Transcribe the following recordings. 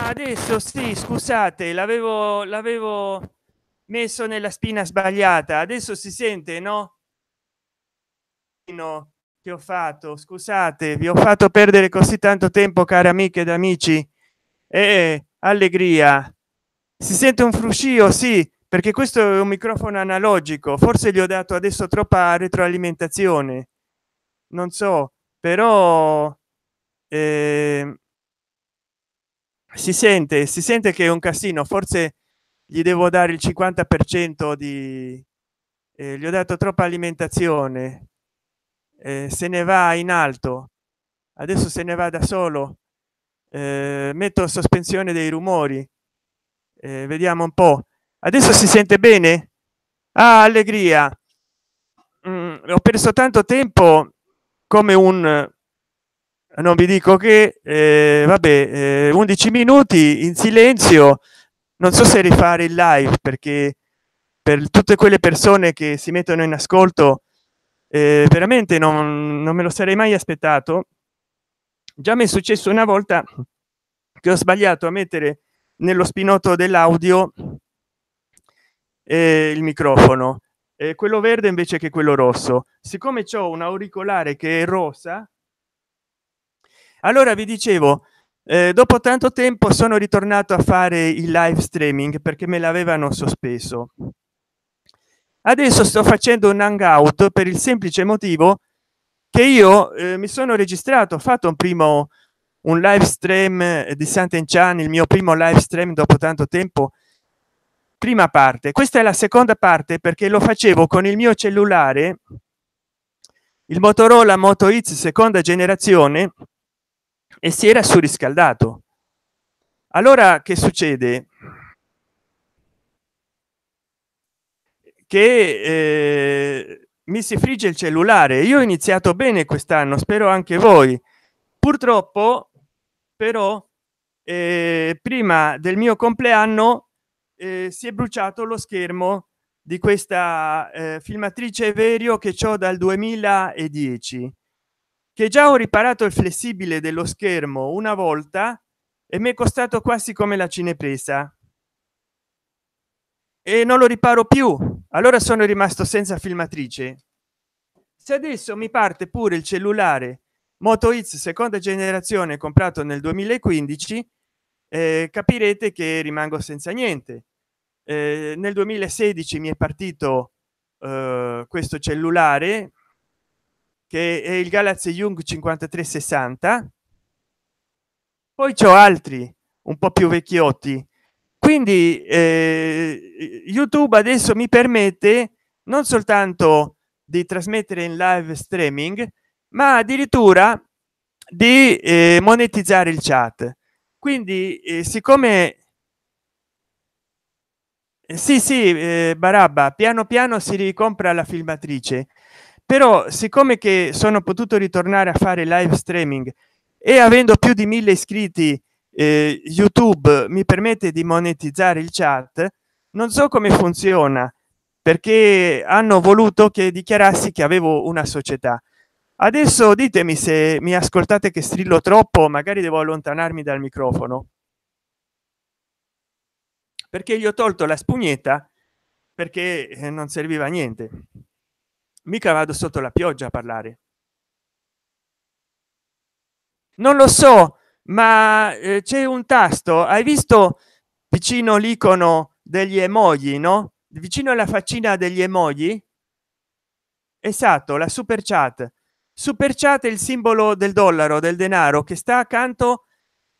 adesso sì, scusate, l'avevo messo nella spina sbagliata. Adesso si sente, no? No, che ho fatto, scusate, vi ho fatto perdere così tanto tempo, cari amiche ed amici. Allegria, si sente un fruscio, sì, perché questo è un microfono analogico, forse gli ho dato adesso troppa retroalimentazione, non so, però si sente che è un casino. Forse gli devo dare il 50% di gli ho dato troppa alimentazione. Se ne va in alto, adesso se ne va da solo. Metto in sospensione dei rumori. Vediamo un po', adesso si sente bene. Ah, allegria. Ho perso tanto tempo come un non vi dico che vabbè, 11 minuti in silenzio. Non so se rifare il live, perché per tutte quelle persone che si mettono in ascolto veramente non me lo sarei mai aspettato. Già mi è successo una volta che ho sbagliato a mettere nello spinotto dell'audio il microfono, quello verde invece che quello rosso. Siccome c'ho un auricolare che è rosa, allora vi dicevo, dopo tanto tempo sono ritornato a fare il live streaming perché me l'avevano sospeso. Adesso sto facendo un hangout per il semplice motivo che io mi sono registrato, ho fatto un live stream di Sant'Enchan, il mio primo live stream dopo tanto tempo. Prima parte, questa è la seconda parte, perché lo facevo con il mio cellulare, il Motorola Moto X seconda generazione, e si era surriscaldato. Allora che succede? Che mi si frigge il cellulare. Io ho iniziato bene quest'anno, spero anche voi. Purtroppo però prima del mio compleanno si è bruciato lo schermo di questa filmatrice Verio che ho dal 2010, che già ho riparato il flessibile dello schermo una volta e mi è costato quasi come la cinepresa, e non lo riparo più. Allora sono rimasto senza filmatrice. Se adesso mi parte pure il cellulare Moto X seconda generazione comprato nel 2015, capirete che rimango senza niente. Nel 2016 mi è partito questo cellulare, che è il Galaxy Young 5360. Poi c'ho altri un po' più vecchiotti. Quindi YouTube adesso mi permette non soltanto di trasmettere in live streaming, ma addirittura di monetizzare il chat. Quindi siccome sì sì, Barabba, piano piano si ricompra la filmatrice. Però siccome che sono potuto ritornare a fare live streaming e avendo più di 1000 iscritti, YouTube mi permette di monetizzare il chat. Non so come funziona, perché hanno voluto che dichiarassi che avevo una società. Adesso ditemi se mi ascoltate che strillo troppo, magari devo allontanarmi dal microfono, perché gli ho tolto la spugnetta, perché non serviva a niente. Mica vado sotto la pioggia a parlare. Non lo so, ma c'è un tasto, hai visto vicino l'icono degli emoji, no? Vicino alla faccina degli emoji. Esatto, la super chat. Super chat è il simbolo del dollaro, del denaro, che sta accanto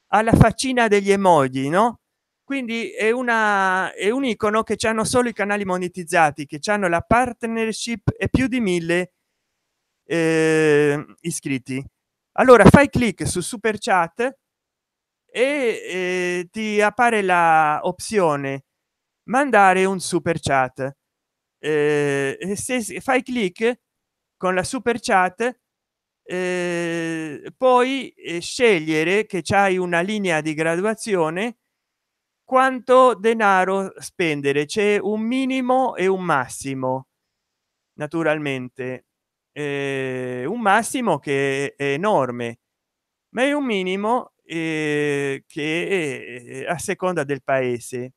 alla faccina degli emoji, no? Quindi è un icono che hanno solo i canali monetizzati, che hanno la partnership e più di 1000 iscritti. Allora fai clic su super chat e ti appare la opzione mandare un super chat. E se fai clic con la super chat, poi scegliere, che c'hai una linea di graduazione, quanto denaro spendere. C'è un minimo e un massimo, naturalmente. Un massimo che è enorme, ma è un minimo che a seconda del paese.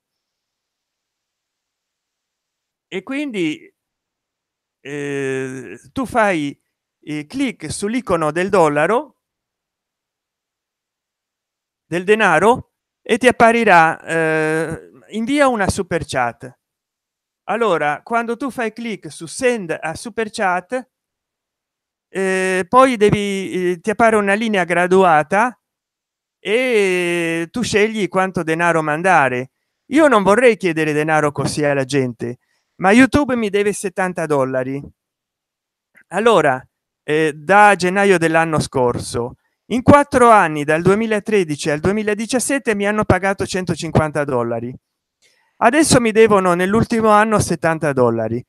E quindi tu fai clic sull'icono del dollaro, del denaro, e ti apparirà invia una super chat. Allora quando tu fai clic su send a super chat, poi devi ti appare una linea graduata e tu scegli quanto denaro mandare. Io non vorrei chiedere denaro così alla gente, ma YouTube mi deve 70 dollari. Allora da gennaio dell'anno scorso, in 4 anni, dal 2013 al 2017, mi hanno pagato 150 dollari. Adesso mi devono nell'ultimo anno 70 dollari.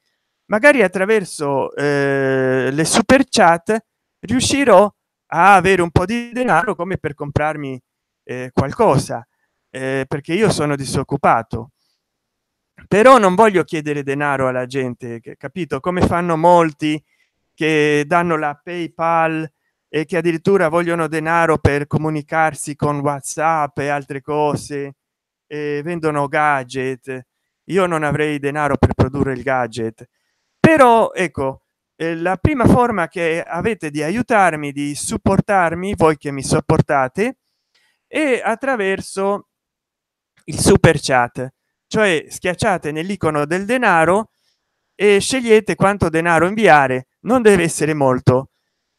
Magari attraverso le super chat riuscirò a avere un po' di denaro come per comprarmi qualcosa, perché io sono disoccupato. Però non voglio chiedere denaro alla gente, capito, come fanno molti che danno la PayPal e che addirittura vogliono denaro per comunicarsi con WhatsApp e altre cose, e vendono gadget. Io non avrei denaro per produrre il gadget, però ecco, la prima forma che avete di aiutarmi, di supportarmi, voi che mi sopportate, è attraverso il super chat, cioè schiacciate nell'icono del denaro e scegliete quanto denaro inviare. Non deve essere molto.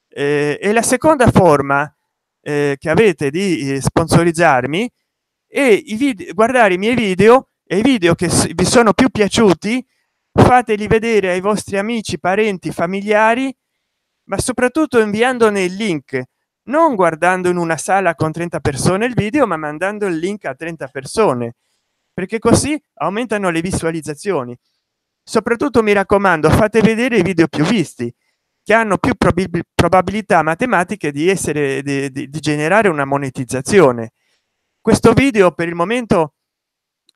E la seconda forma che avete di sponsorizzarmi e i video, guardare i miei video, e i video che vi sono più piaciuti fateli vedere ai vostri amici, parenti, familiari, ma soprattutto inviandone il link, non guardando in una sala con 30 persone il video, ma mandando il link a 30 persone, perché così aumentano le visualizzazioni. Soprattutto mi raccomando, fate vedere i video più visti, che hanno più probabilità matematiche di essere di generare una monetizzazione. Questo video per il momento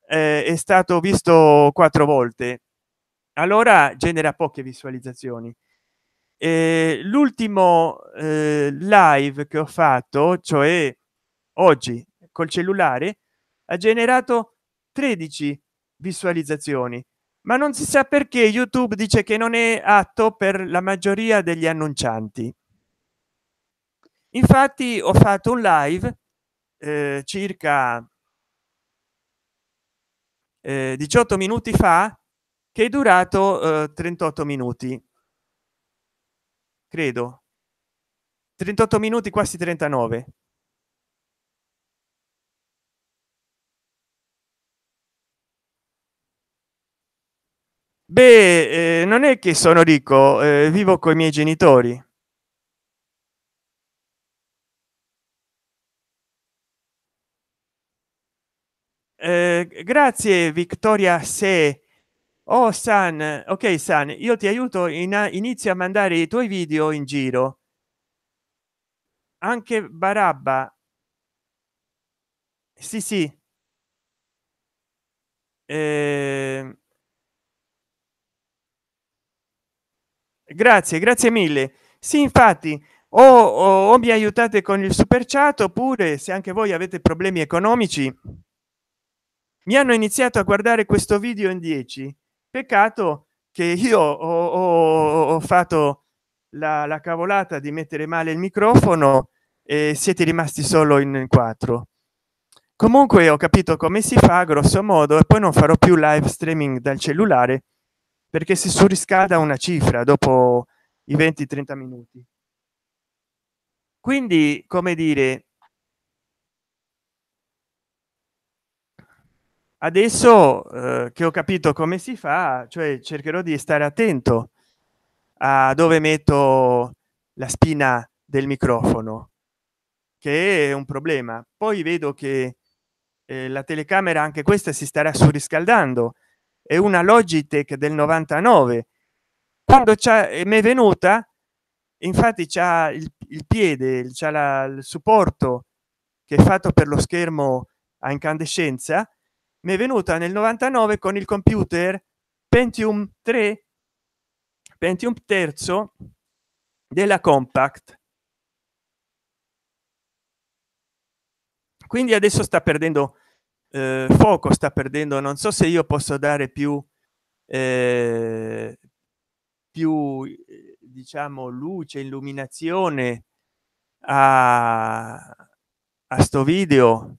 è stato visto 4 volte, allora genera poche visualizzazioni. L'ultimo live che ho fatto, cioè oggi col cellulare, ha generato 13 visualizzazioni, ma non si sa perché YouTube dice che non è atto per la maggioria degli annuncianti. Infatti ho fatto un live circa 18 minuti fa, che è durato 38 minuti, credo 38 minuti, quasi 39. Beh, non è che sono ricco, vivo con i miei genitori. Grazie Victoria, se oh San, ok San, io ti aiuto, inizio a mandare i tuoi video in giro. Anche Barabba, sì sì. eh, Grazie, grazie mille. Sì, infatti o mi aiutate con il super chat, oppure se anche voi avete problemi economici. Mi hanno iniziato a guardare questo video in 10. Peccato che io ho fatto la cavolata di mettere male il microfono e siete rimasti solo in 4. Comunque ho capito come si fa grosso modo, e poi non farò più live streaming dal cellulare, perché si surriscalda una cifra dopo i 20-30 minuti. Quindi, come dire, adesso che ho capito come si fa, cioè cercherò di stare attento a dove metto la spina del microfono, che è un problema. Poi vedo che la telecamera, anche questa, si starà surriscaldando. È una Logitech del 99. Quando mi è venuta, infatti c'ha il piede, c'ha il supporto che è fatto per lo schermo a incandescenza. Mi è venuta nel 99 con il computer Pentium 3, Pentium terzo della Compact. quindi adesso sta perdendo fuoco, sta perdendo, non so se io posso dare più diciamo luce, illuminazione a sto video.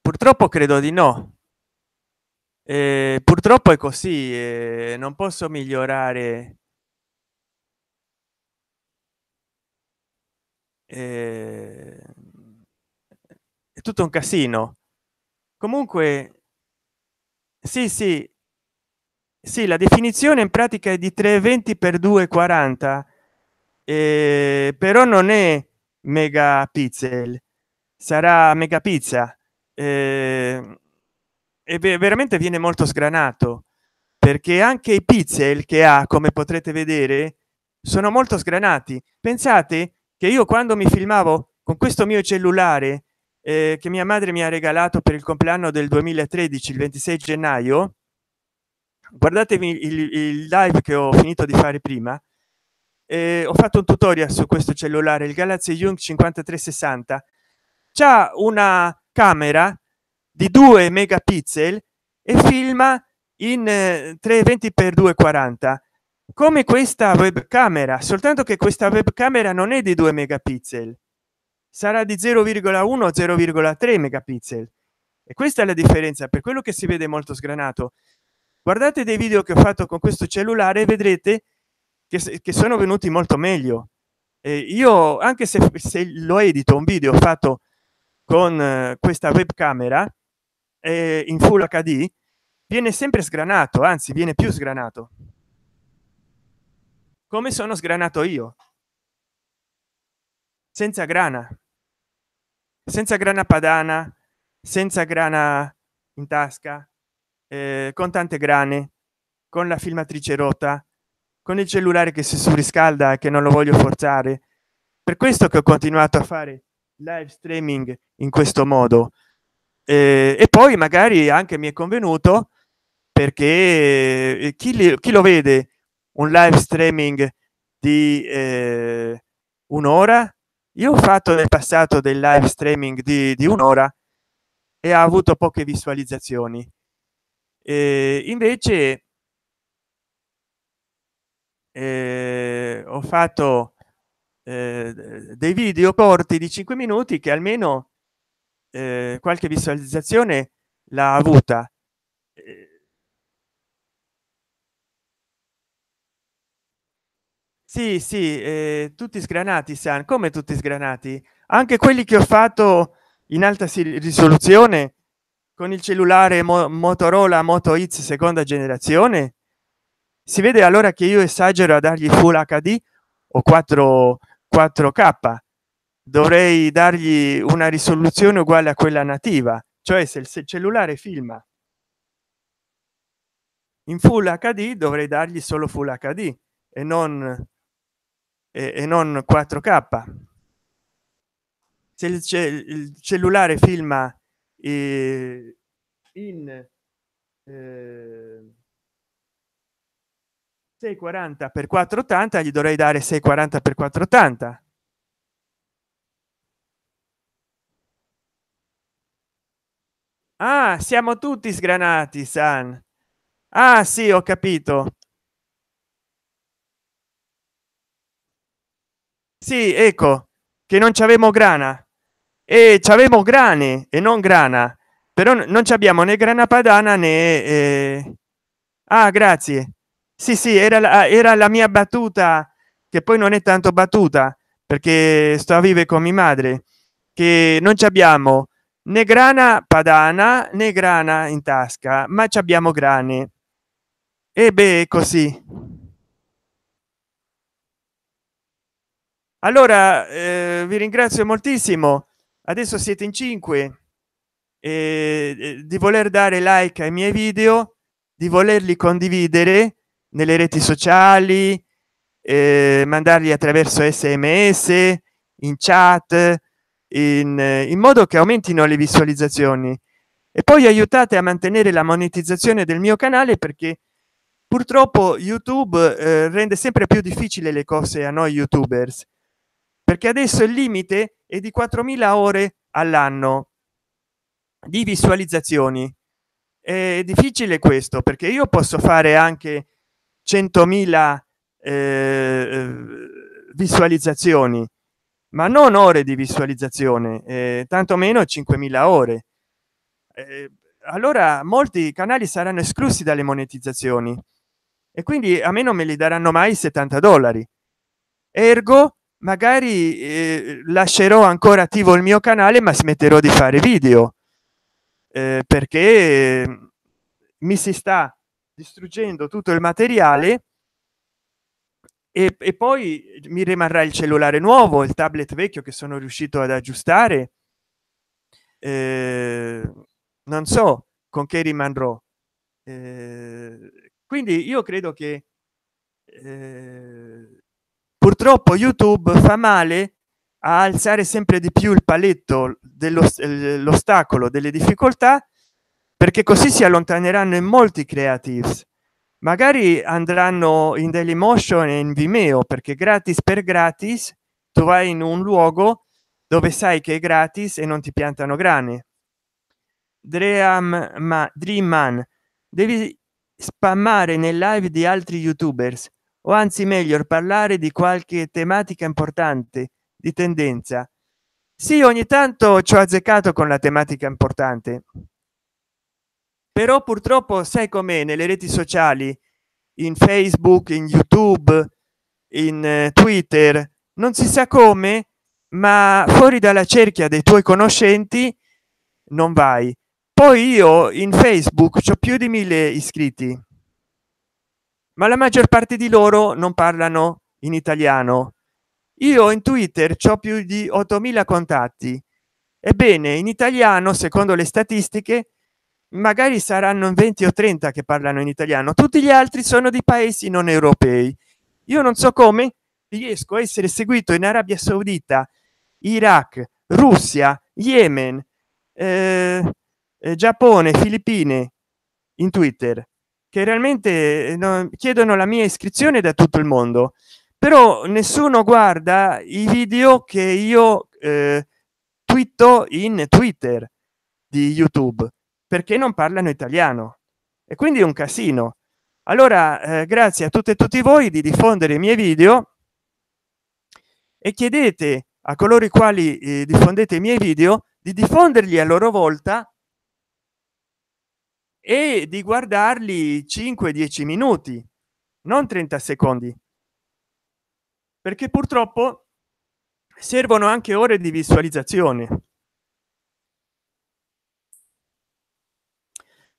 Purtroppo credo di no. Purtroppo è così, non posso migliorare. È tutto un casino. Comunque sì, sì, sì, la definizione in pratica è di 320 per 240, però non è megapixel, sarà megapizza. E veramente viene molto sgranato, perché anche i pixel che ha, come potrete vedere, sono molto sgranati. Pensate che io quando mi filmavo con questo mio cellulare che mia madre mi ha regalato per il compleanno del 2013, il 26 gennaio, guardatevi il live che ho finito di fare prima. Ho fatto un tutorial su questo cellulare, il Galaxy Young 5360. C'ha una camera di 2 megapixel e filma in 320 x 240 come questa webcamera, soltanto che questa webcamera non è di 2 megapixel, sarà di 0,1 0,3 megapixel, e questa è la differenza, per quello che si vede molto sgranato. Guardate dei video che ho fatto con questo cellulare e vedrete che sono venuti molto meglio. Io anche se lo edito un video fatto con questa webcamera in full hd, viene sempre sgranato, anzi viene più sgranato, come sono sgranato io, senza grana, senza grana padana, senza grana in tasca, con tante grane, con la filmatrice rotta, con il cellulare che si surriscalda e che non lo voglio forzare. Per questo che ho continuato a fare live streaming in questo modo. E poi magari anche mi è convenuto, perché chi lo vede un live streaming di un'ora? Io ho fatto nel passato del live streaming di un'ora e ha avuto poche visualizzazioni. Invece ho fatto dei video corti di 5 minuti che almeno qualche visualizzazione l'ha avuta. Sì, sì, tutti sgranati, san, come tutti sgranati, anche quelli che ho fatto in alta risoluzione con il cellulare Motorola Moto X seconda generazione. Si vede allora che io esagero a dargli full hd o 4k, dovrei dargli una risoluzione uguale a quella nativa, cioè se il cellulare filma in full hd dovrei dargli solo full hd e non 4k. Se il cellulare filma in 640 per 480, gli dovrei dare 640 per 480. Ah, siamo tutti sgranati, san. Ah sì, ho capito. Sì, ecco che non c'avemo grana e c'avemo grane e non grana, però non ci abbiamo né grana padana né ah, grazie. Sì, sì, era la mia battuta, che poi non è tanto battuta, perché sto a vive con mia madre, che non ci abbiamo né grana padana né grana in tasca, ma ci abbiamo grane. E beh, così. Allora vi ringrazio moltissimo, adesso siete in 5, di voler dare like ai miei video, di volerli condividere nelle reti sociali, mandarli attraverso sms, in chat, in modo che aumentino le visualizzazioni, e poi aiutate a mantenere la monetizzazione del mio canale, perché purtroppo YouTube rende sempre più difficile le cose a noi youtubers, perché adesso il limite è di 4.000 ore all'anno di visualizzazioni. È difficile questo, perché io posso fare anche 100.000 visualizzazioni, ma non ore di visualizzazione, tanto meno 5.000 ore. Allora molti canali saranno esclusi dalle monetizzazioni e quindi a me non me li daranno mai 70 dollari. Ergo magari lascerò ancora attivo il mio canale, ma smetterò di fare video, perché mi si sta distruggendo tutto il materiale e poi mi rimarrà il cellulare nuovo, il tablet vecchio che sono riuscito ad aggiustare. Non so con che rimarrò. Quindi io credo che purtroppo YouTube fa male a alzare sempre di più il paletto dell'ostacolo delle difficoltà, perché così si allontaneranno in molti creatives, magari andranno in Dailymotion e in Vimeo, perché gratis per gratis tu vai in un luogo dove sai che è gratis e non ti piantano grane. Dream Man, devi spammare nel live di altri youtubers, o anzi meglio parlare di qualche tematica importante di tendenza. Sì, ogni tanto ci ho azzeccato con la tematica importante, però purtroppo sai com'è nelle reti sociali, in Facebook, in YouTube, in Twitter, non si sa come, ma fuori dalla cerchia dei tuoi conoscenti non vai. Poi io in Facebook c'ho più di 1.000 iscritti, ma la maggior parte di loro non parlano in italiano. Io in Twitter c'ho più di 8.000 contatti. Ebbene, in italiano, secondo le statistiche, magari saranno 20 o 30 che parlano in italiano, tutti gli altri sono di paesi non europei. Io non so come riesco a essere seguito in Arabia Saudita, Iraq, Russia, Yemen, Giappone, Filippine, in Twitter, che realmente chiedono la mia iscrizione da tutto il mondo, però nessuno guarda i video che io twitto in Twitter di YouTube, perché non parlano italiano, e quindi è un casino. Allora grazie a tutte e tutti voi di diffondere i miei video e chiedete a coloro i quali diffondete i miei video di diffonderli a loro volta e di guardarli 5-10 minuti, non 30 secondi, perché purtroppo servono anche ore di visualizzazione.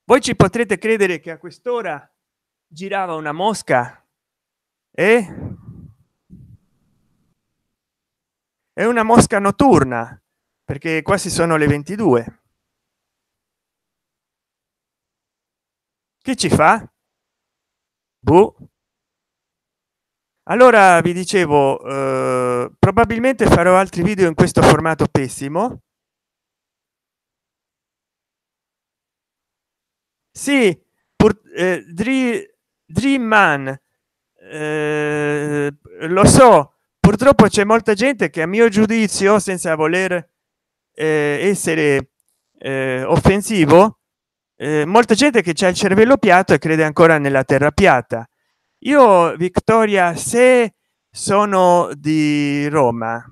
Voi ci potrete credere che a quest'ora girava una mosca? È una mosca notturna, perché quasi sono le 22. Che ci fa? Boh. Allora vi dicevo, probabilmente farò altri video in questo formato pessimo. Sì, Dream Man, lo so, purtroppo c'è molta gente che a mio giudizio, senza voler essere offensivo, molta gente che c'ha il cervello piatto e crede ancora nella terra piatta. Io, Victoria, se sono di Roma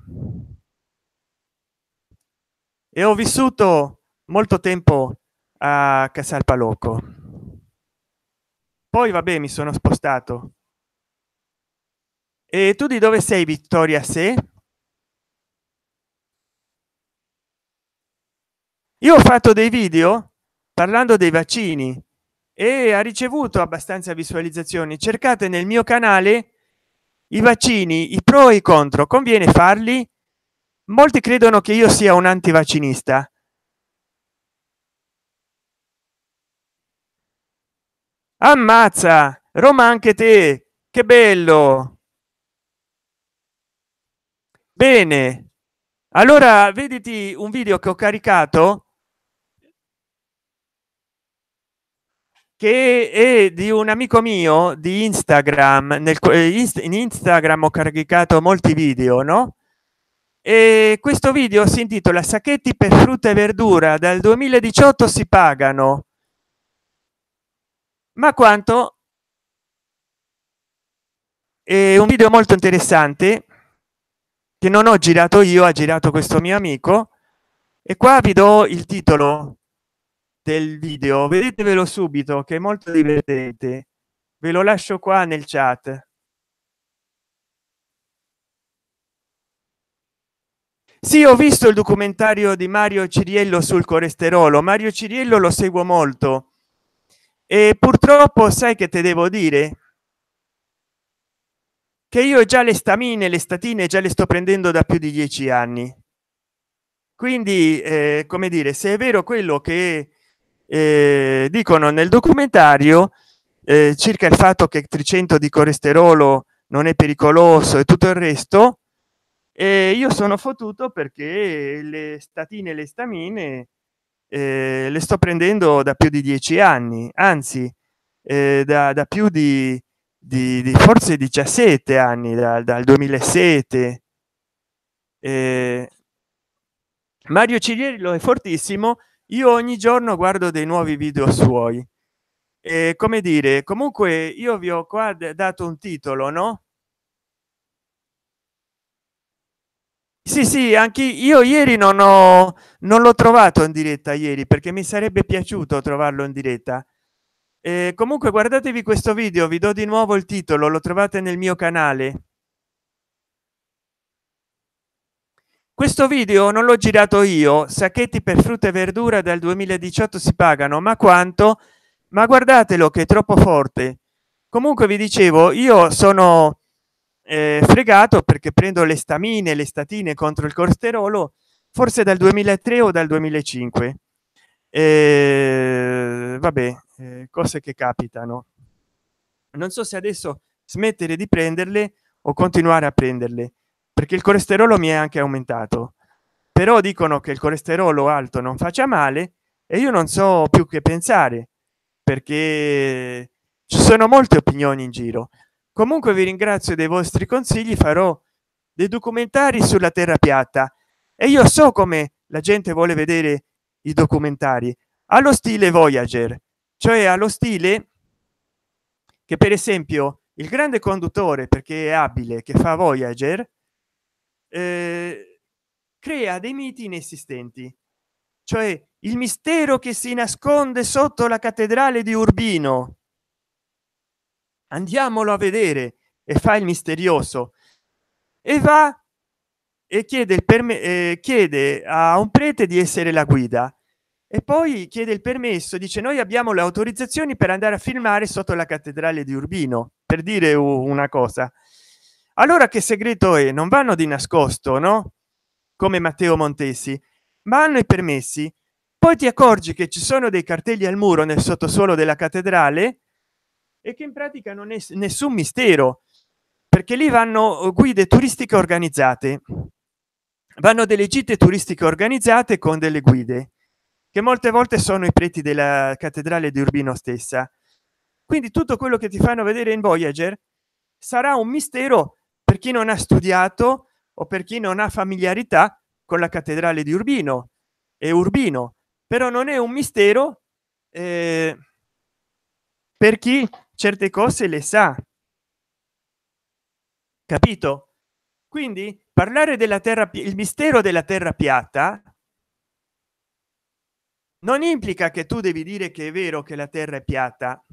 e ho vissuto molto tempo a Casalpalocco, poi vabbè mi sono spostato. E tu di dove sei, Vittoria? Se io ho fatto dei video parlando dei vaccini e ha ricevuto abbastanza visualizzazioni, cercate nel mio canale i vaccini, i pro e i contro, conviene farli? Molti credono che io sia un antivaccinista. Ammazza, Roma anche te, che bello. Bene, allora vediti un video che ho caricato, che è di un amico mio di Instagram. In Instagram ho caricato molti video, no? e questo video si intitola sacchetti per frutta e verdura dal 2018 si pagano, ma quanto? È un video molto interessante che non ho girato io, ha girato questo mio amico, e qua vi do il titolo del video, vedetevelo subito che è molto divertente, ve lo lascio qua nel chat. Sì, ho visto il documentario di Mario Ciriello sul colesterolo. Mario Ciriello lo seguo molto e purtroppo sai che te devo dire che io già le stamine, le statine già le sto prendendo da più di 10 anni, quindi come dire, se è vero quello che dicono nel documentario circa il fatto che 300 di colesterolo non è pericoloso e tutto il resto, io sono fottuto perché le statine e le stamine le sto prendendo da più di 10 anni, anzi da più di forse 17 anni, dal 2007. Mario Ciriello è fortissimo, io ogni giorno guardo dei nuovi video suoi, come dire, comunque io vi ho qua dato un titolo, no? Sì, sì, anche io ieri non l'ho trovato in diretta ieri perché mi sarebbe piaciuto trovarlo in diretta. Comunque guardatevi questo video, vi do di nuovo il titolo, lo trovate nel mio canale. Questo video non l'ho girato io, sacchetti per frutta e verdura dal 2018 si pagano, ma quanto? Ma guardatelo che è troppo forte. Comunque vi dicevo, io sono fregato perché prendo le stamine, le statine contro il colesterolo forse dal 2003 o dal 2005. Vabbè, cose che capitano. Non so se adesso smettere di prenderle o continuare a prenderle, perché il colesterolo mi è anche aumentato, però dicono che il colesterolo alto non faccia male e io non so più che pensare, perché ci sono molte opinioni in giro. Comunque vi ringrazio dei vostri consigli, farò dei documentari sulla terra piatta e io so come la gente vuole vedere i documentari allo stile Voyager, cioè allo stile che per esempio il grande conduttore, perché è abile, che fa Voyager, eh, crea dei miti inesistenti, cioè il mistero che si nasconde sotto la cattedrale di Urbino, andiamolo a vedere, e fa il misterioso e va e chiede il chiede a un prete di essere la guida e poi chiede il permesso, dice noi abbiamo le autorizzazioni per andare a filmare sotto la cattedrale di Urbino, per dire una cosa. Allora che segreto è? Non vanno di nascosto, no? Come Matteo Montesi, ma hanno i permessi. Poi ti accorgi che ci sono dei cartelli al muro nel sottosuolo della cattedrale e che in pratica non è nessun mistero, perché lì vanno guide turistiche organizzate, vanno delle gite turistiche organizzate con delle guide che molte volte sono i preti della cattedrale di Urbino stessa. Quindi tutto quello che ti fanno vedere in Voyager sarà un mistero per chi non ha studiato o per chi non ha familiarità con la cattedrale di Urbino e Urbino, però non è un mistero per chi certe cose le sa, capito? Quindi parlare della terra, il mistero della terra piatta non implica che tu devi dire che è vero che la terra è piatta,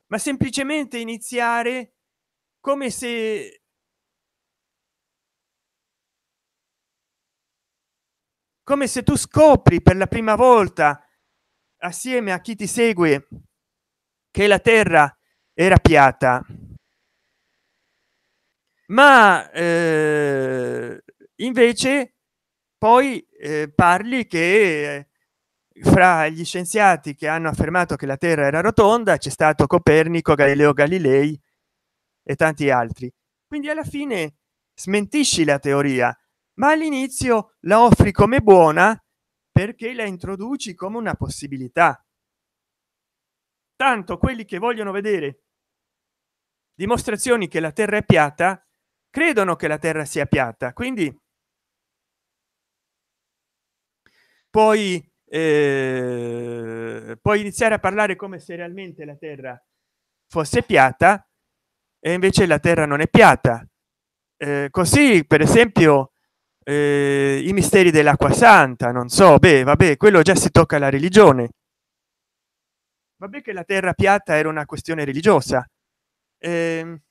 ma semplicemente iniziare come se tu scopri per la prima volta assieme a chi ti segue che la terra era piatta, ma invece poi parli che fra gli scienziati che hanno affermato che la terra era rotonda c'è stato Copernico, Galileo Galilei e tanti altri, quindi alla fine smentisci la teoria, ma all'inizio la offri come buona perché la introduci come una possibilità. Tanto quelli che vogliono vedere dimostrazioni che la terra è piatta credono che la terra sia piatta, quindi puoi iniziare a parlare come se realmente la terra fosse piatta, e invece la terra non è piatta. Così per esempio i misteri dell'acqua santa, non so, beh vabbè, quello già si tocca la religione. Vabbè che la terra piatta era una questione religiosa. Ehm,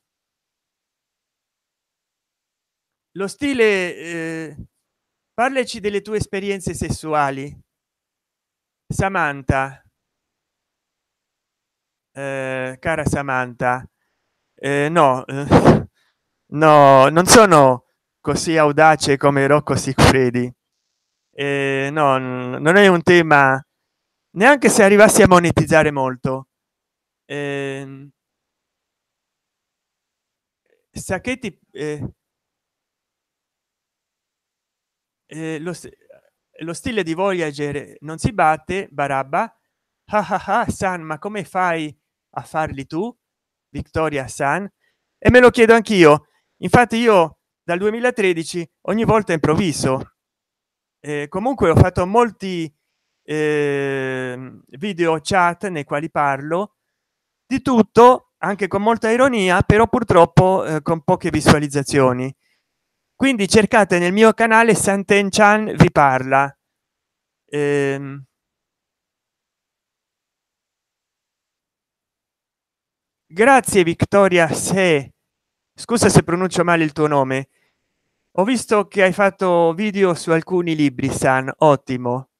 lo stile parlaci delle tue esperienze sessuali, Samantha. Cara Samantha, no, no, non sono così audace come Rocco Siffredi. No, non è un tema, neanche se arrivassi a monetizzare molto. Ehm, Sacchetti, lo stile di Voyager non si batte, Barabba. Ah, ah, ah, San, ma come fai a farli tu, Victoria San? E me lo chiedo anch'io. Infatti io dal 2013 ogni volta improvviso. Comunque ho fatto molti video chat nei quali parlo di tutto, anche con molta ironia, però purtroppo con poche visualizzazioni. Quindi cercate nel mio canale Santen Chan vi parla. Ehm, grazie Victoria, se scusa se pronuncio male il tuo nome. Ho visto che hai fatto video su alcuni libri, San, ottimo.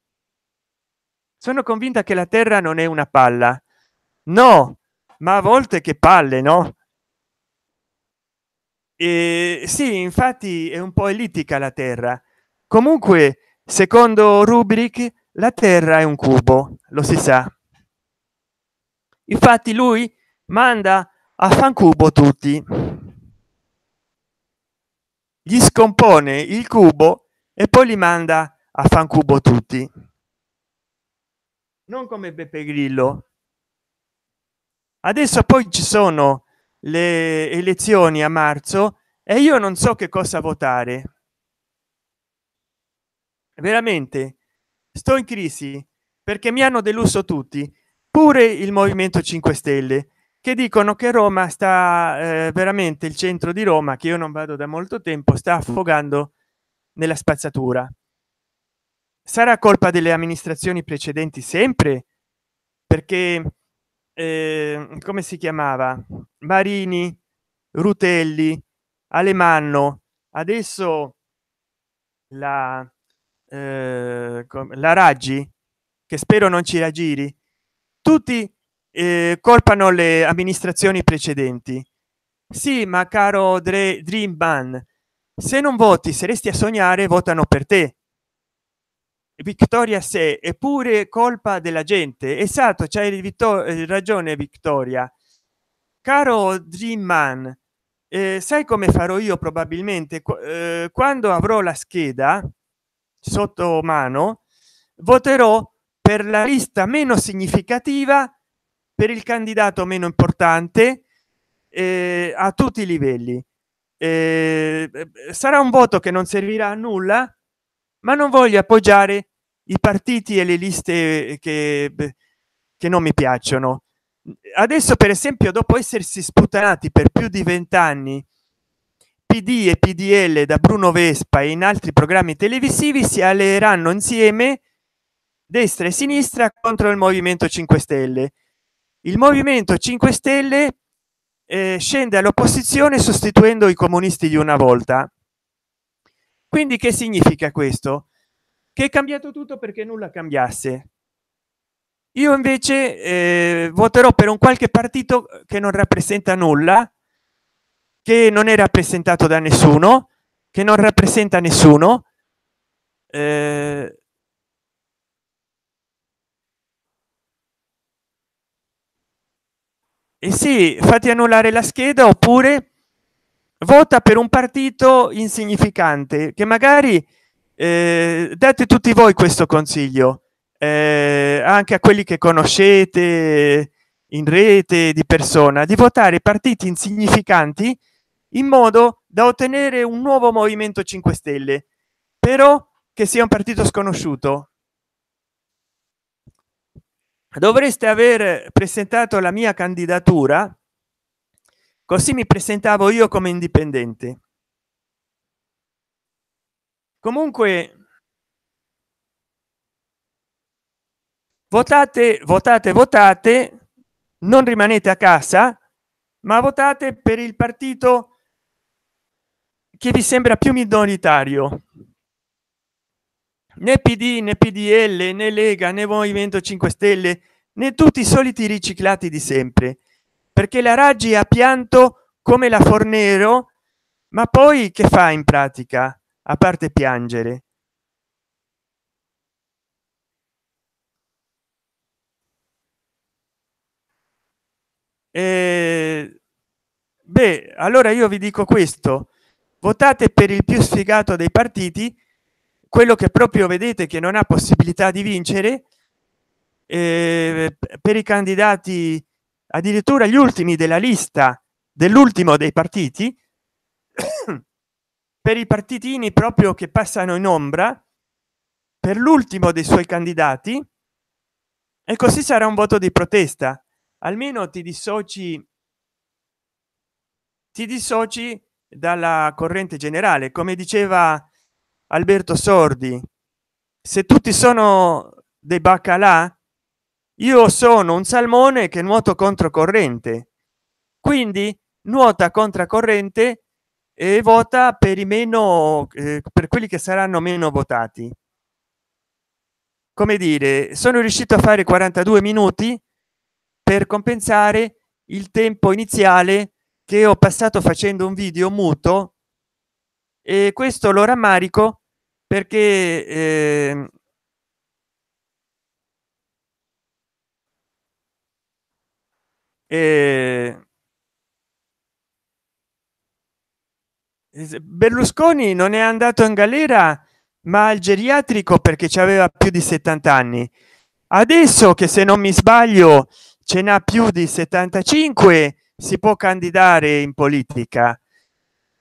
Sono convinta che la terra non è una palla. No, ma a volte che palle, no? Sì, infatti è un po' ellittica la terra. Comunque secondo Rubric la terra è un cubo, lo si sa. Infatti lui manda a fancubo tutti, gli scompone il cubo e poi li manda a fancubo tutti, non come Beppe Grillo. Adesso poi ci sono le elezioni a marzo e io non so che cosa votare. Veramente sto in crisi perché mi hanno deluso tutti, pure il Movimento 5 Stelle, che dicono che Roma sta veramente, il centro di Roma, che io non vado da molto tempo, sta affogando nella spazzatura. Sarà colpa delle amministrazioni precedenti sempre, perché come si chiamava, Marini, Rutelli, Alemanno, adesso la Raggi, che spero non ci raggiri, tutti colpano le amministrazioni precedenti. Sì, ma caro Dream Man, se non voti, se resti a sognare, votano per te. Victoria, se è pure colpa della gente. Esatto, c'hai ragione Victoria. Caro Dream Man, sai come farò io probabilmente quando avrò la scheda sotto mano, voterò per la lista meno significativa, per il candidato meno importante a tutti i livelli. Sarà un voto che non servirà a nulla, ma non voglio appoggiare i partiti e le liste che non mi piacciono. Adesso per esempio, dopo essersi sputtanati per più di 20 anni PD e PDL da Bruno Vespa e in altri programmi televisivi, si alleeranno insieme destra e sinistra contro il Movimento 5 Stelle. Il Movimento 5 Stelle scende all'opposizione sostituendo i comunisti di una volta. Quindi che significa questo? Che è cambiato tutto perché nulla cambiasse. Io invece voterò per un qualche partito che non rappresenta nulla, che non è rappresentato da nessuno, che non rappresenta nessuno. E sì, fatti annullare la scheda oppure vota per un partito insignificante, che magari date tutti voi questo consiglio, anche a quelli che conoscete in rete, di persona, di votare partiti insignificanti in modo da ottenere un nuovo Movimento 5 Stelle, però che sia un partito sconosciuto. dovreste aver presentato la mia candidatura, così mi presentavo io come indipendente. Comunque votate, votate, votate, non rimanete a casa, ma votate per il partito che vi sembra più minoritario. Né PD, né PDL, né Lega, né Movimento 5 Stelle, né tutti i soliti riciclati di sempre, perché la Raggi ha pianto come la Fornero, ma poi che fa in pratica, a parte piangere? Beh, allora io vi dico questo: votate per il più sfigato dei partiti, quello che proprio vedete che non ha possibilità di vincere, per i candidati, addirittura gli ultimi della lista dell'ultimo dei partiti, per i partitini proprio che passano in ombra, per l'ultimo dei suoi candidati, e così sarà un voto di protesta. Almeno ti dissoci dalla corrente generale, come diceva Alberto Sordi: se tutti sono dei baccalà, io sono un salmone che nuoto controcorrente. Quindi nuota controcorrente e vota per i meno, per quelli che saranno meno votati. Come dire, sono riuscito a fare 42 minuti per compensare il tempo iniziale che ho passato facendo un video muto, e questo lo rammarico perché eh, Berlusconi non è andato in galera ma al geriatrico perché aveva più di 70 anni. Adesso che, se non mi sbaglio, ce n'ha più di 75, si può candidare in politica.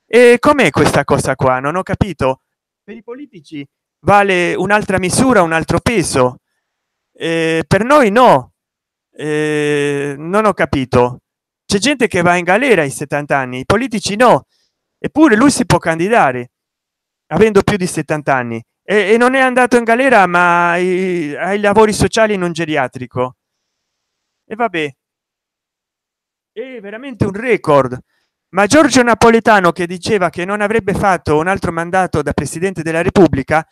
E com'è questa cosa qua? Non ho capito. Per i politici vale un'altra misura, un altro peso, per noi no. Non ho capito. C'è gente che va in galera ai 70 anni, i politici no, eppure lui si può candidare avendo più di 70 anni, e non è andato in galera ma ai lavori sociali in un geriatrico. E vabbè, è veramente un record. Ma Giorgio Napolitano, che diceva che non avrebbe fatto un altro mandato da presidente della repubblica,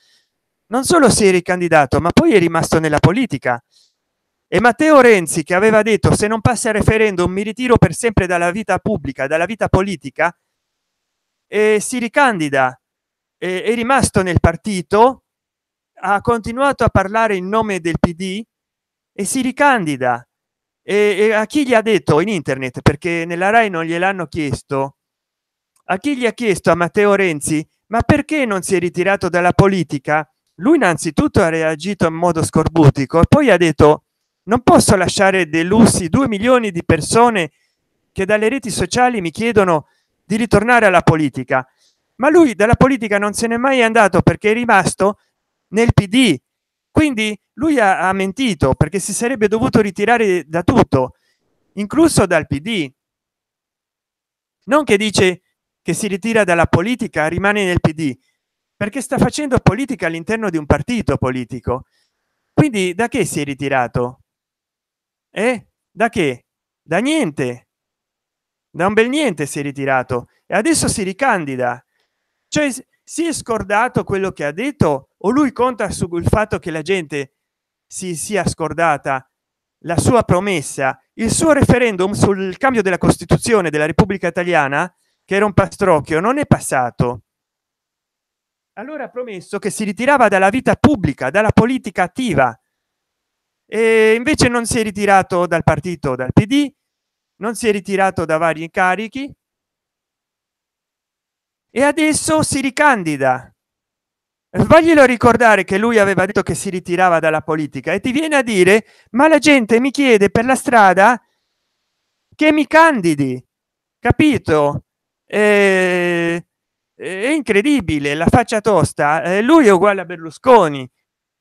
non solo si è ricandidato ma poi è rimasto nella politica. E Matteo Renzi, che aveva detto: se non passa il referendum mi ritiro per sempre dalla vita pubblica, dalla vita politica, e si ricandida, è rimasto nel partito, ha continuato a parlare in nome del PD e si ricandida. E a chi gli ha detto in internet, perché nella Rai non gliel'hanno chiesto, a chi gli ha chiesto a Matteo Renzi: ma perché non si è ritirato dalla politica? Lui innanzitutto ha reagito in modo scorbutico e poi ha detto: non posso lasciare delusi 2 milioni di persone che dalle reti sociali mi chiedono di ritornare alla politica. Ma lui dalla politica non se n'è mai andato perché è rimasto nel PD. Quindi lui ha mentito, perché si sarebbe dovuto ritirare da tutto, incluso dal PD. Non che dice che si ritira dalla politica, rimane nel PD, perché sta facendo politica all'interno di un partito politico. Quindi da che si è ritirato? Da che? Da niente, da un bel niente si è ritirato e adesso si ricandida. Cioè, si è scordato quello che ha detto, o lui conta sul fatto che la gente si sia scordata la sua promessa, il suo referendum sul cambio della Costituzione della Repubblica Italiana, che era un pastrocchio, non è passato. Allora ha promesso che si ritirava dalla vita pubblica, dalla politica attiva, e invece non si è ritirato dal partito, dal PD, non si è ritirato da vari incarichi e adesso si ricandida. Vaglielo ricordare che lui aveva detto che si ritirava dalla politica e ti viene a dire: ma la gente mi chiede per la strada che mi candidi, capito? È incredibile, la faccia tosta. Lui è uguale a Berlusconi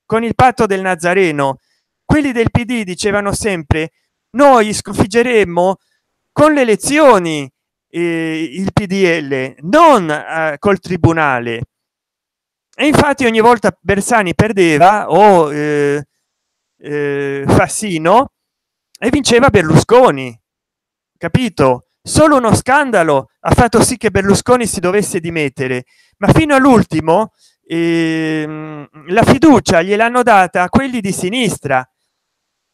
con il patto del Nazareno. quelli del PD dicevano sempre: noi sconfiggeremo con le elezioni il PDL, non col tribunale. E infatti ogni volta Bersani perdeva o Fassino e vinceva Berlusconi, capito? Solo uno scandalo ha fatto sì che Berlusconi si dovesse dimettere, ma fino all'ultimo la fiducia gliel'hanno data a quelli di sinistra,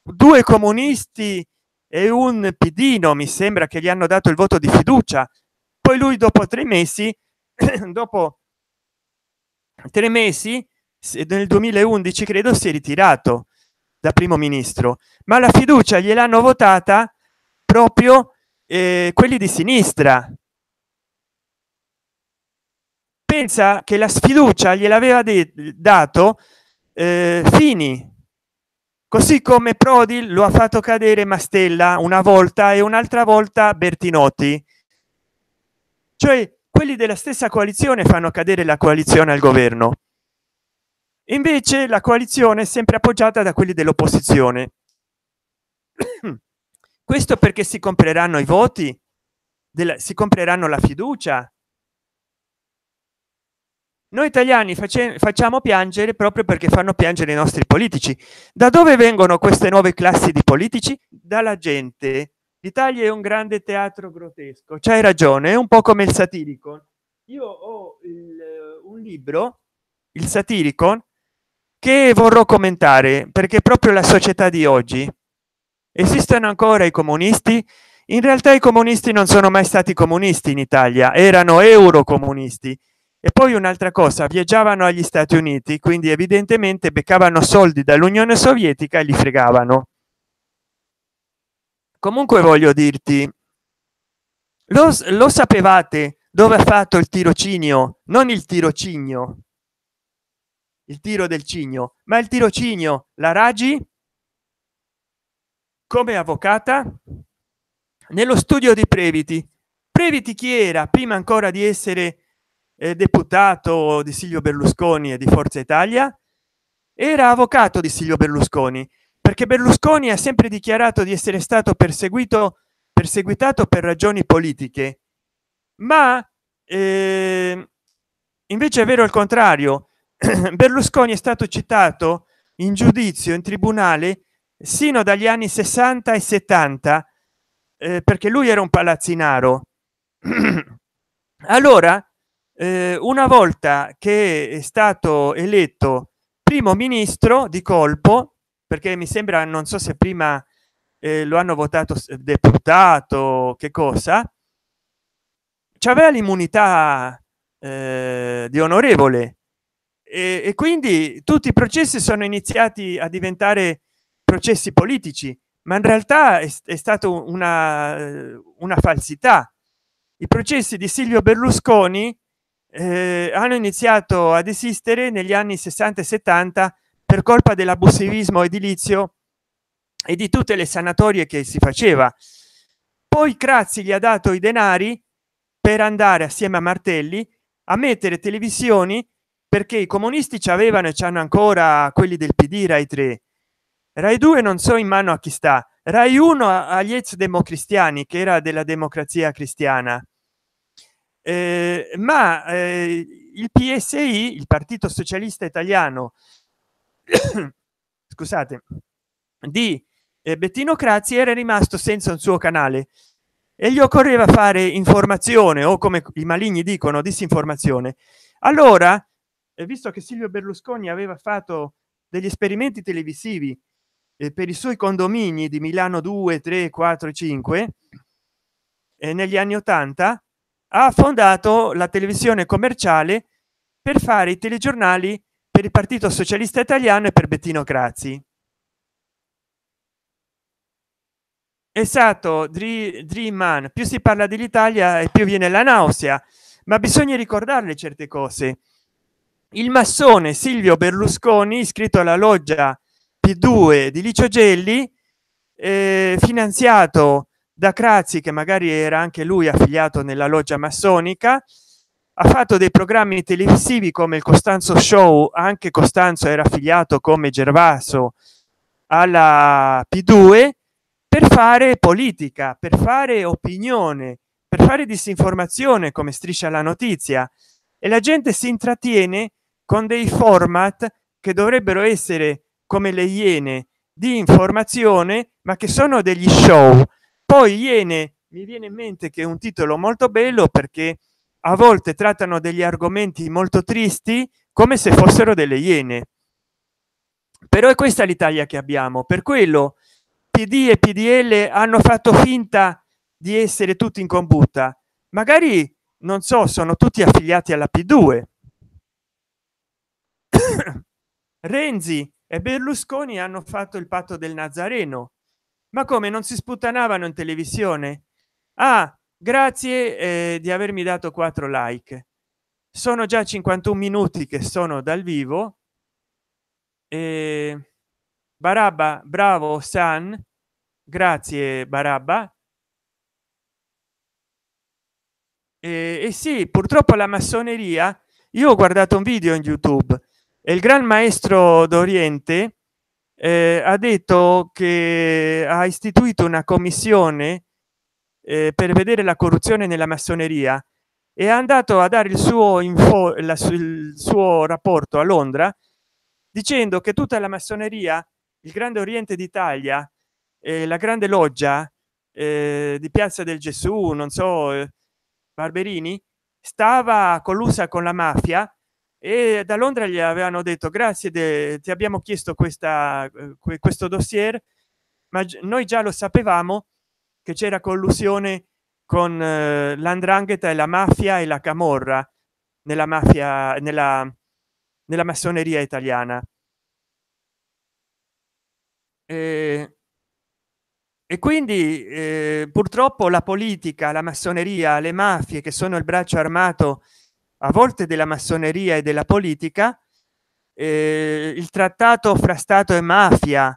due comunisti e un pidino, mi sembra, che gli hanno dato il voto di fiducia. Poi lui dopo 3 mesi dopo 3 mesi nel 2011 credo, si è ritirato da primo ministro, ma la fiducia gliel'hanno votata proprio quelli di sinistra. Pensa che la sfiducia gliel'aveva dato Fini, così come Prodi lo ha fatto cadere Mastella una volta e un'altra volta Bertinotti, cioè quelli della stessa coalizione fanno cadere la coalizione al governo. Invece la coalizione è sempre appoggiata da quelli dell'opposizione. Questo perché si compreranno i voti si compreranno la fiducia. Noi italiani facciamo piangere proprio perché fanno piangere i nostri politici. Da dove vengono queste nuove classi di politici? Dalla gente. L'Italia è un grande teatro grottesco, c'hai ragione, è un po' come il Satiricon. Io ho un libro, il Satiricon, che vorrò commentare perché è proprio la società di oggi. Esistono ancora i comunisti? In realtà i comunisti non sono mai stati comunisti in Italia, erano eurocomunisti. E poi un'altra cosa, viaggiavano agli Stati Uniti, quindi evidentemente beccavano soldi dall'Unione Sovietica e li fregavano. Comunque voglio dirti, lo sapevate dove ha fatto il tirocinio? Non il tirocinio, il tiro del cigno, ma il tirocinio la Raggi come avvocata nello studio di Previti. Previti chi era prima ancora di essere deputato di Silvio Berlusconi e di Forza Italia? Era avvocato di Silvio Berlusconi, perché Berlusconi ha sempre dichiarato di essere stato perseguitato per ragioni politiche, ma invece è vero il contrario. Berlusconi è stato citato in giudizio in tribunale sino dagli anni 60 e 70 perché lui era un palazzinaro. Allora una volta che è stato eletto primo ministro di colpo, perché mi sembra, non so se prima lo hanno votato deputato, che cosa, c'aveva l'immunità di onorevole e quindi tutti i processi sono iniziati a diventare processi politici, ma in realtà è stato una falsità. I processi di Silvio Berlusconi hanno iniziato ad esistere negli anni 60 e 70 per colpa dell'abusivismo edilizio e di tutte le sanatorie che si faceva. Poi Craxi gli ha dato i denari per andare assieme a Martelli a mettere televisioni, perché i comunisti ci avevano e c'hanno ancora quelli del PD, Rai 3, Rai 2 non so in mano a chi sta, Rai 1 agli ex democristiani, che era della Democrazia Cristiana, ma il PSI, il Partito Socialista Italiano scusate, di Bettino Craxi, era rimasto senza un suo canale e gli occorreva fare informazione, o come i maligni dicono disinformazione. Allora, visto che Silvio Berlusconi aveva fatto degli esperimenti televisivi per i suoi condomini di Milano 2, 3, 4, 5 negli anni 80, ha fondato la televisione commerciale per fare i telegiornali per il Partito Socialista Italiano e per Bettino Craxi. Esatto, Dream Man. Più si parla dell'Italia e più viene la nausea, ma bisogna ricordarle certe cose. Il massone Silvio Berlusconi, iscritto alla loggia P2 di Licio Gelli, finanziato da Craxi, che magari era anche lui affiliato nella loggia massonica, ha fatto dei programmi televisivi come il Costanzo Show, anche Costanzo era affiliato come Gervaso alla P2 per fare politica, per fare opinione, per fare disinformazione, come Striscia la Notizia, e la gente si intrattiene con dei format che dovrebbero essere come le Iene di informazione, ma che sono degli show. Poi Iene mi viene in mente che è un titolo molto bello, perché a volte trattano degli argomenti molto tristi come se fossero delle Iene. Però è questa l'Italia che abbiamo, per quello PD e PDL hanno fatto finta di essere tutti in combutta. Magari, non so, sono tutti affiliati alla P2. Renzi e Berlusconi hanno fatto il patto del Nazareno. Ma come, non si sputtanavano in televisione? Ah, grazie di avermi dato 4 like. Sono già 51 minuti che sono dal vivo. Barabba, bravo San, grazie Barabba. E sì, purtroppo la massoneria, io ho guardato un video in YouTube e il gran maestro d'Oriente ha detto che ha istituito una commissione per vedere la corruzione nella massoneria, e è andato a dare il suo il suo rapporto a Londra, dicendo che tutta la massoneria, il Grande Oriente d'Italia, la Grande Loggia di Piazza del Gesù, non so, Barberini, stava collusa con la mafia, e da Londra gli avevano detto grazie, ti abbiamo chiesto questo dossier, ma noi già lo sapevamo che c'era collusione con l''ndrangheta e la mafia e la camorra nella mafia, nella massoneria italiana. E quindi purtroppo la politica, la massoneria, le mafie, che sono il braccio armato a volte della massoneria e della politica, il trattato fra Stato e mafia,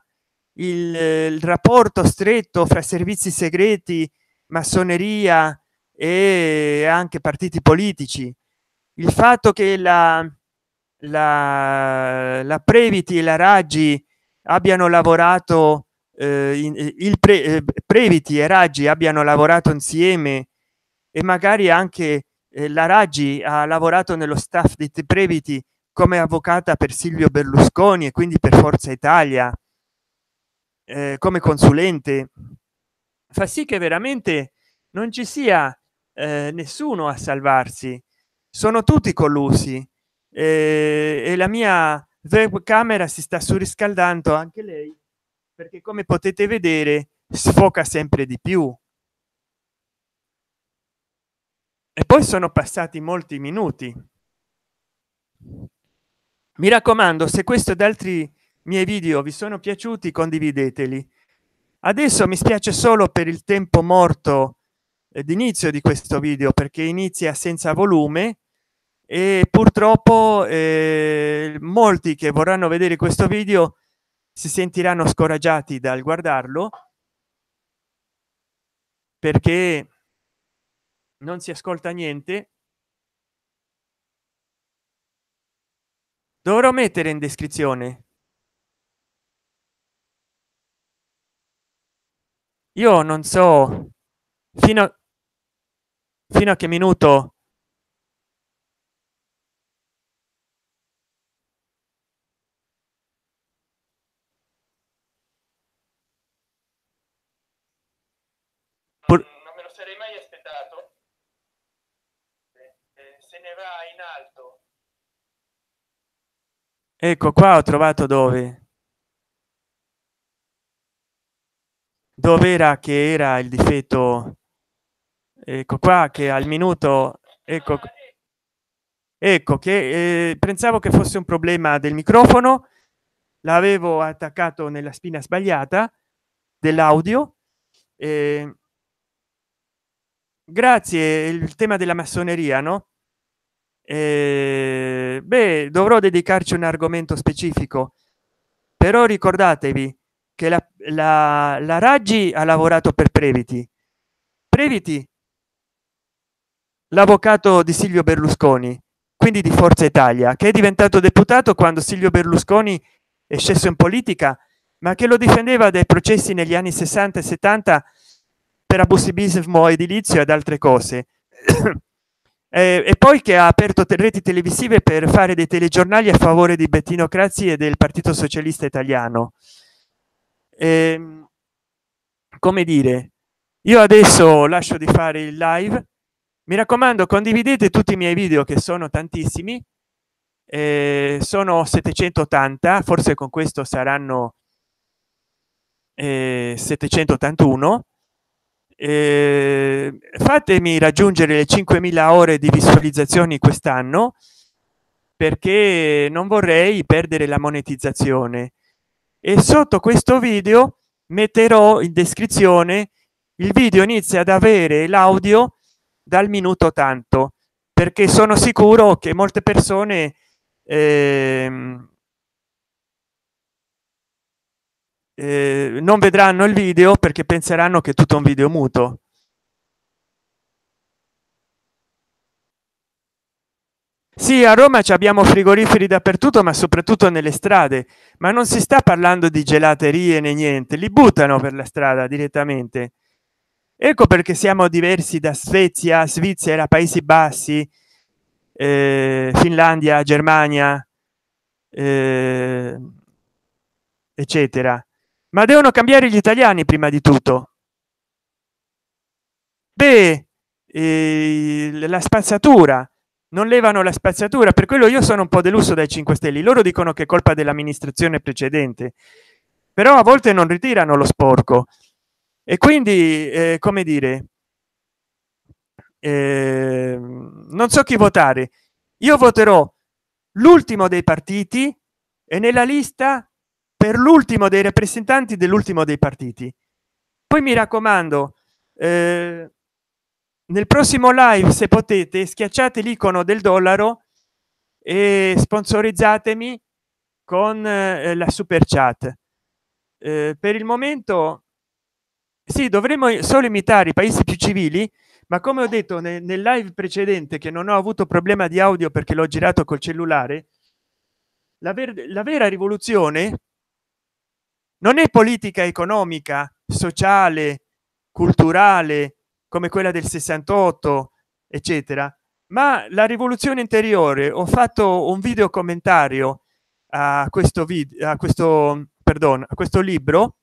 il rapporto stretto fra servizi segreti, massoneria e anche partiti politici, il fatto che la Previti e la Raggi abbiano lavorato Previti e Raggi abbiano lavorato insieme, e magari anche la Raggi ha lavorato nello staff di Previti come avvocata per Silvio Berlusconi e quindi per Forza Italia come consulente, fa sì che veramente non ci sia nessuno a salvarsi, sono tutti collusi, e la mia webcamera si sta surriscaldando anche lei, perché come potete vedere sfoca sempre di più, e poi sono passati molti minuti. Mi raccomando, se questo ed altri miei video vi sono piaciuti, condivideteli. Adesso mi spiace solo per il tempo morto d'inizio di questo video, perché inizia senza volume, e purtroppo molti che vorranno vedere questo video si sentiranno scoraggiati dal guardarlo, perché non si ascolta niente. Dovrò mettere in descrizione, io non so fino a che minuto. Non me lo sarei mai aspettato. Se ne va in alto. Ecco qua, ho trovato dove era che era il difetto. Ecco qua che al minuto, ecco che pensavo che fosse un problema del microfono, l'avevo attaccato nella spina sbagliata dell'audio. Grazie, il tema della massoneria, no? Beh, dovrò dedicarci un argomento specifico, però ricordatevi che la Raggi ha lavorato per Previti, l'avvocato di Silvio Berlusconi, quindi di Forza Italia, che è diventato deputato quando Silvio Berlusconi è sceso in politica, ma che lo difendeva dai processi negli anni 60 e 70 per abusivismo edilizio ed altre cose. E poi che ha aperto reti televisive per fare dei telegiornali a favore di Bettino Craxi e del Partito Socialista Italiano. Come dire, io adesso lascio di fare il live. Mi raccomando, condividete tutti i miei video, che sono tantissimi, sono 780, forse con questo saranno 781. Fatemi raggiungere le 5.000 ore di visualizzazioni quest'anno, perché non vorrei perdere la monetizzazione. E sotto questo video metterò in descrizione il video, inizia ad avere l'audio dal minuto tanto, perché sono sicuro che molte persone non vedranno il video perché penseranno che è tutto un video muto. Sì, a Roma ci abbiamo frigoriferi dappertutto, ma soprattutto nelle strade. Ma non si sta parlando di gelaterie né niente, li buttano per la strada direttamente. Ecco perché siamo diversi da Svezia, Svizzera, Paesi Bassi, Finlandia, Germania, eccetera. Ma devono cambiare gli italiani prima di tutto. Beh, la spazzatura, non levano la spazzatura, per quello io sono un po' deluso dai 5 Stelle. Loro dicono che è colpa dell'amministrazione precedente, però a volte non ritirano lo sporco. E quindi come dire, non so chi votare. Io voterò l'ultimo dei partiti e nella lista per l'ultimo dei rappresentanti dell'ultimo dei partiti. Poi mi raccomando, nel prossimo live, se potete, schiacciate l'icono del dollaro e sponsorizzatemi con la super chat. Per il momento sì, dovremmo solo imitare i paesi più civili, ma come ho detto nel live precedente, che non ho avuto problema di audio perché l'ho girato col cellulare, la vera rivoluzione non è politica economica, sociale, culturale, come quella del 68, eccetera, ma la rivoluzione interiore. Ho fatto un video commentario a questo video, a questo, perdono, a questo libro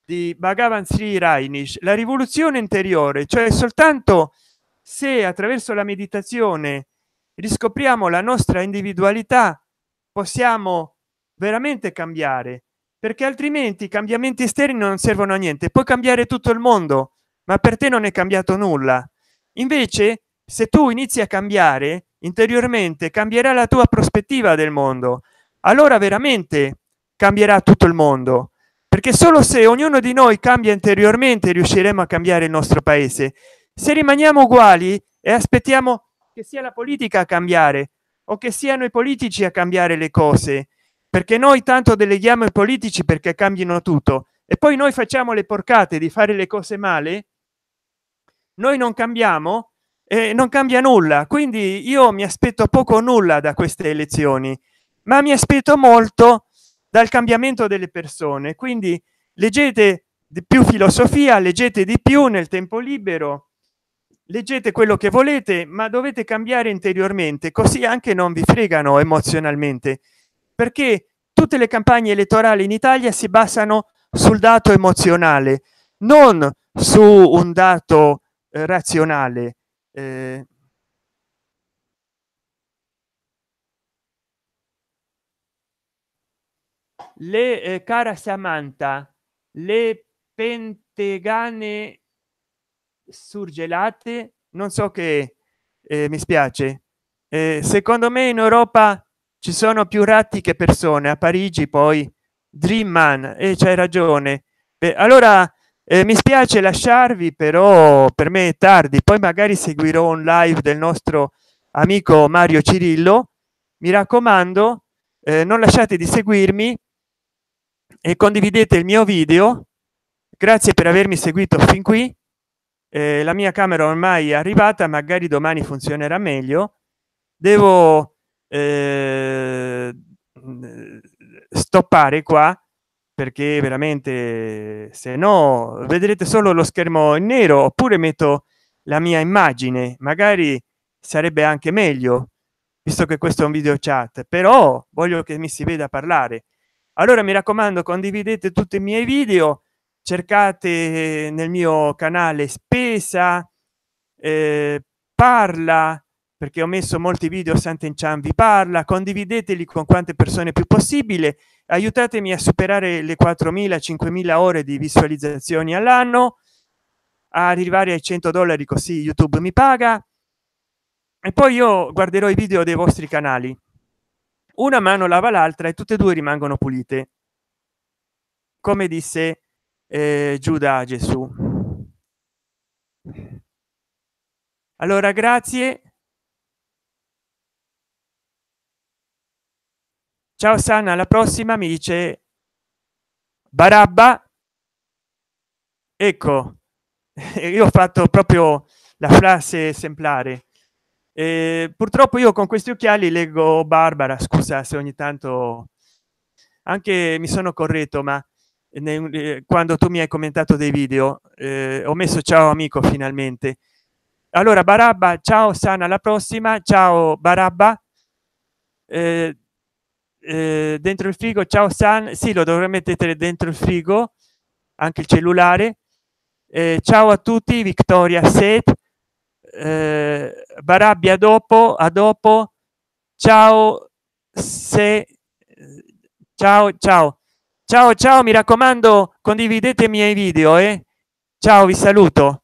di Bhagavan Sri Rainish, la rivoluzione interiore, cioè soltanto se attraverso la meditazione riscopriamo la nostra individualità possiamo veramente cambiare, perché altrimenti i cambiamenti esterni non servono a niente. Puoi cambiare tutto il mondo, ma per te non è cambiato nulla. Invece se tu inizi a cambiare interiormente, cambierà la tua prospettiva del mondo, allora veramente cambierà tutto il mondo, perché solo se ognuno di noi cambia interiormente riusciremo a cambiare il nostro paese. Se rimaniamo uguali e aspettiamo che sia la politica a cambiare o che siano i politici a cambiare le cose, perché noi tanto deleghiamo i politici perché cambino tutto e poi noi facciamo le porcate di fare le cose male, noi non cambiamo e non cambia nulla. Quindi io mi aspetto poco o nulla da queste elezioni, ma mi aspetto molto dal cambiamento delle persone. Quindi leggete di più filosofia, leggete di più nel tempo libero, leggete quello che volete, ma dovete cambiare interiormente, così anche non vi fregano emozionalmente, perché tutte le campagne elettorali in Italia si basano sul dato emozionale, non su un dato razionale. Le cara Samantha, le pentegane surgelate, non so che mi spiace. Secondo me in Europa ci sono più ratti che persone. A Parigi poi Dream Man, e c'hai ragione. Beh, allora mi spiace lasciarvi, però per me è tardi. Poi magari seguirò un live del nostro amico Mario Cirillo. Mi raccomando, non lasciate di seguirmi e condividete il mio video. Grazie per avermi seguito fin qui. La mia camera ormai è arrivata, magari domani funzionerà meglio. Devo stoppare qua perché veramente se no vedrete solo lo schermo in nero, oppure metto la mia immagine, magari sarebbe anche meglio, visto che questo è un video chat, però voglio che mi si veda parlare. Allora mi raccomando, condividete tutti i miei video, cercate nel mio canale spesa, parla, perché ho messo molti video. Sant'Enchan vi parla, condivideteli con quante persone più possibile, aiutatemi a superare le 4.000 5.000 ore di visualizzazioni all'anno, a arrivare ai $100, così YouTube mi paga, e poi io guarderò i video dei vostri canali. Una mano lava l'altra e tutte e due rimangono pulite, come disse Giuda a Gesù. Allora grazie, ciao Sana, alla prossima, mi dice Barabba. Ecco, io ho fatto proprio la frase esemplare. Purtroppo io con questi occhiali leggo Barbara, scusa se ogni tanto anche mi sono corretto, ma quando tu mi hai commentato dei video ho messo ciao amico finalmente. Allora Barabba, ciao Sana, alla prossima, ciao Barabba. eh, Dentro il frigo, ciao San, sì, lo dovrei mettere dentro il frigo, anche il cellulare. Ciao a tutti, Victoria Set, Barabbia, dopo, a dopo, ciao, se ciao ciao ciao ciao, mi raccomando condividete i miei video, ciao, vi saluto.